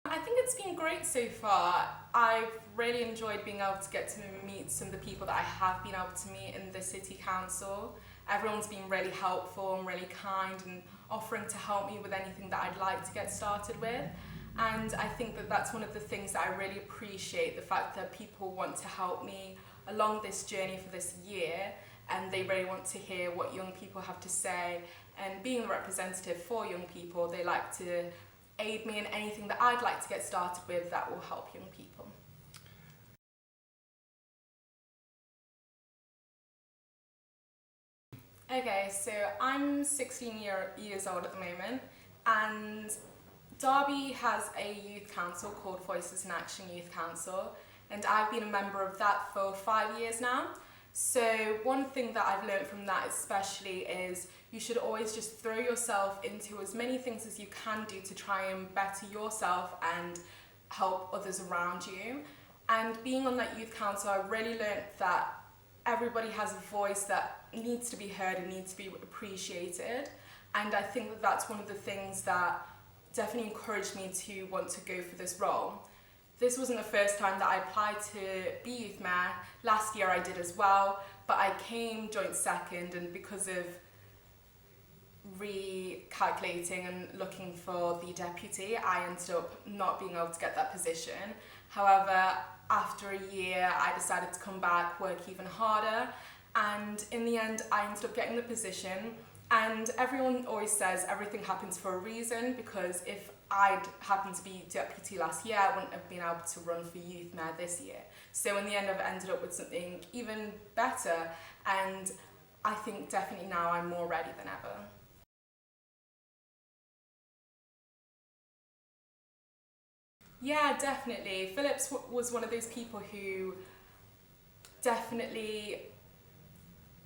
I think it's been great so far. I've really enjoyed being able to get to meet some of the people that I have been able to meet in the city council. Everyone's been really helpful and really kind and offering to help me with anything that I'd like to get started with. And I think that that's one of the things that I really appreciate, the fact that people want to help me along this journey for this year, and they really want to hear what young people have to say. And being the representative for young people, they like to aid me in anything that I'd like to get started with that will help young people. Okay, so I'm 16 years old at the moment, and Derby has a youth council called Voices in Action Youth Council, and I've been a member of that for 5 years now. So one thing that I've learned from that especially is you should always just throw yourself into as many things as you can do to try and better yourself and help others around you. And being on that youth council, I really learned that everybody has a voice that needs to be heard and needs to be appreciated. And I think that that's one of the things that definitely encouraged me to want to go for this role. This wasn't the first time that I applied to be youth mayor. Last year I did as well, but I came joint second, and because of recalculating and looking for the deputy, I ended up not being able to get that position. However, after a year, I decided to come back, work even harder, and in the end, I ended up getting the position. And everyone always says everything happens for a reason, because if I'd happened to be deputy last year, I wouldn't have been able to run for youth mayor this year. So in the end, I've ended up with something even better, and I think definitely now I'm more ready than ever. Yeah, definitely. Phillips was one of those people who definitely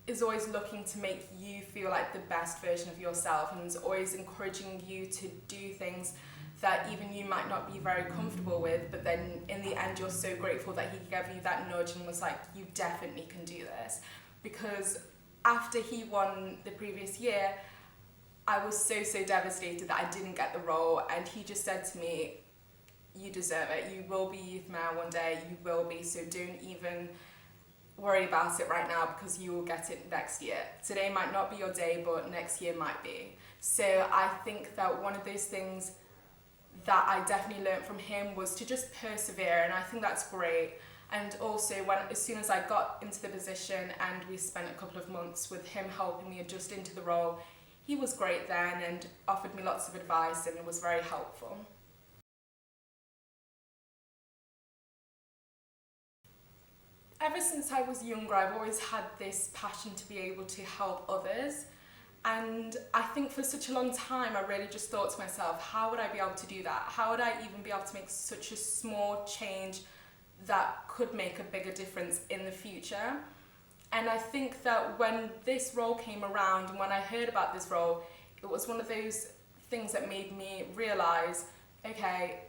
is always looking to make you feel like the best version of yourself, and is always encouraging you to do things that even you might not be very comfortable with, but then in the end you're so grateful that he gave you that nudge and was like, you definitely can do this. Because after he won the previous year, I was so devastated that I didn't get the role, and he just said to me, you deserve it, you will be youth mayor one day, you will be, so don't even worry about it right now, because you will get it next year. Today might not be your day, but next year might be. So I think that one of those things that I definitely learned from him was to just persevere, and I think that's great. And also, as soon as I got into the position and we spent a couple of months with him helping me adjust into the role, he was great then and offered me lots of advice and was very helpful. Ever since I was younger, I've always had this passion to be able to help others. And I think for such a long time, I really just thought to myself, how would I be able to do that? How would I even be able to make such a small change that could make a bigger difference in the future? And I think that when this role came around and when I heard about this role, it was one of those things that made me realise, okay,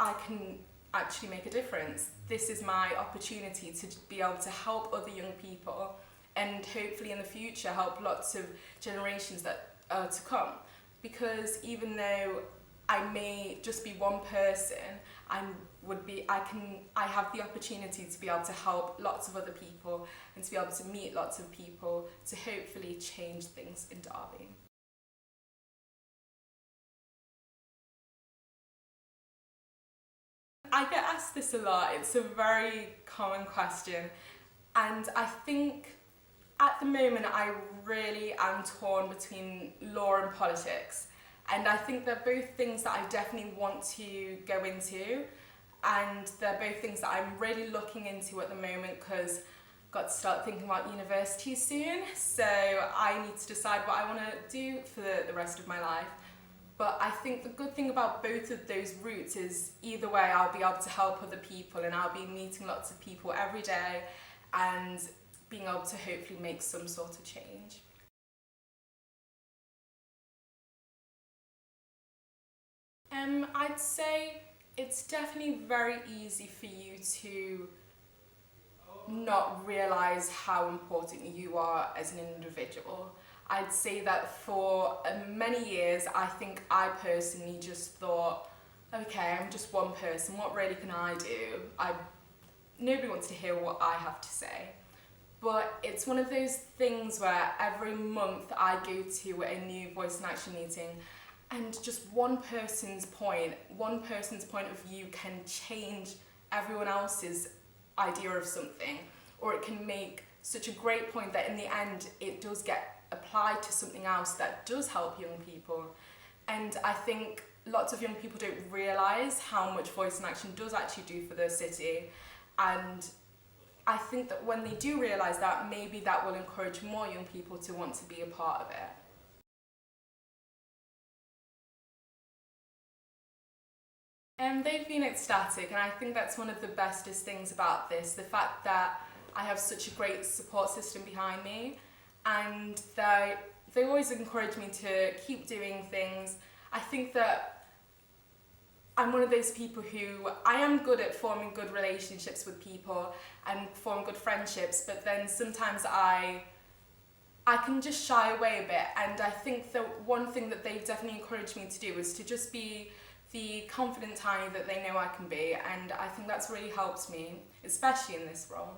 I can actually make a difference. This is my opportunity to be able to help other young people, and hopefully in the future help lots of generations that are to come. Because even though I may just be one person, I have the opportunity to be able to help lots of other people and to be able to meet lots of people to hopefully change things in Derby. I get asked this a lot. It's a very common question, and I think at the moment I really am torn between law and politics, and I think they're both things that I definitely want to go into, and they're both things that I'm really looking into at the moment, because I've got to start thinking about university soon, so I need to decide what I want to do for the rest of my life. But I think the good thing about both of those routes is either way I'll be able to help other people, and I'll be meeting lots of people every day and being able to hopefully make some sort of change. I'd say it's definitely very easy for you to not realise how important you are as an individual. I'd say that for many years, I think I personally just thought okay, I'm just one person, what really can I do? Nobody wants to hear what I have to say. But it's one of those things where every month I go to a new Voice in Action meeting, and just one person's point of view can change everyone else's idea of something, or it can make such a great point that in the end it does get applied to something else that does help young people. And I think lots of young people don't realise how much Voice in Action does actually do for the city, and I think that when they do realise that, maybe that will encourage more young people to want to be a part of it. They've been ecstatic, and I think that's one of the bestest things about this, the fact that I have such a great support system behind me, and they always encourage me to keep doing things. I think that I'm one of those people who, I am good at forming good relationships with people and forming good friendships, but then sometimes I can just shy away a bit, and I think that one thing that they've definitely encouraged me to do is to just be the confident Tiny that they know I can be, and I think that's really helped me, especially in this role.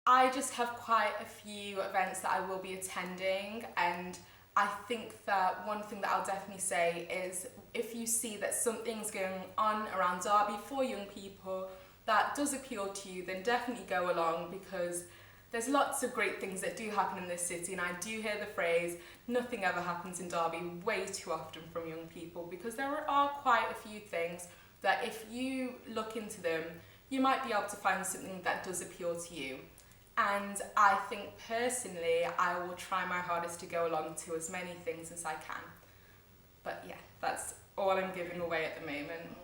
I just have quite a few events that I will be attending, and I think that one thing that I'll definitely say is if you see that something's going on around Derby for young people that does appeal to you, then definitely go along, because there's lots of great things that do happen in this city, and I do hear the phrase, nothing ever happens in Derby, way too often from young people, because there are quite a few things that if you look into them, you might be able to find something that does appeal to you. And I think personally, I will try my hardest to go along to as many things as I can. But yeah, that's all I'm giving away at the moment.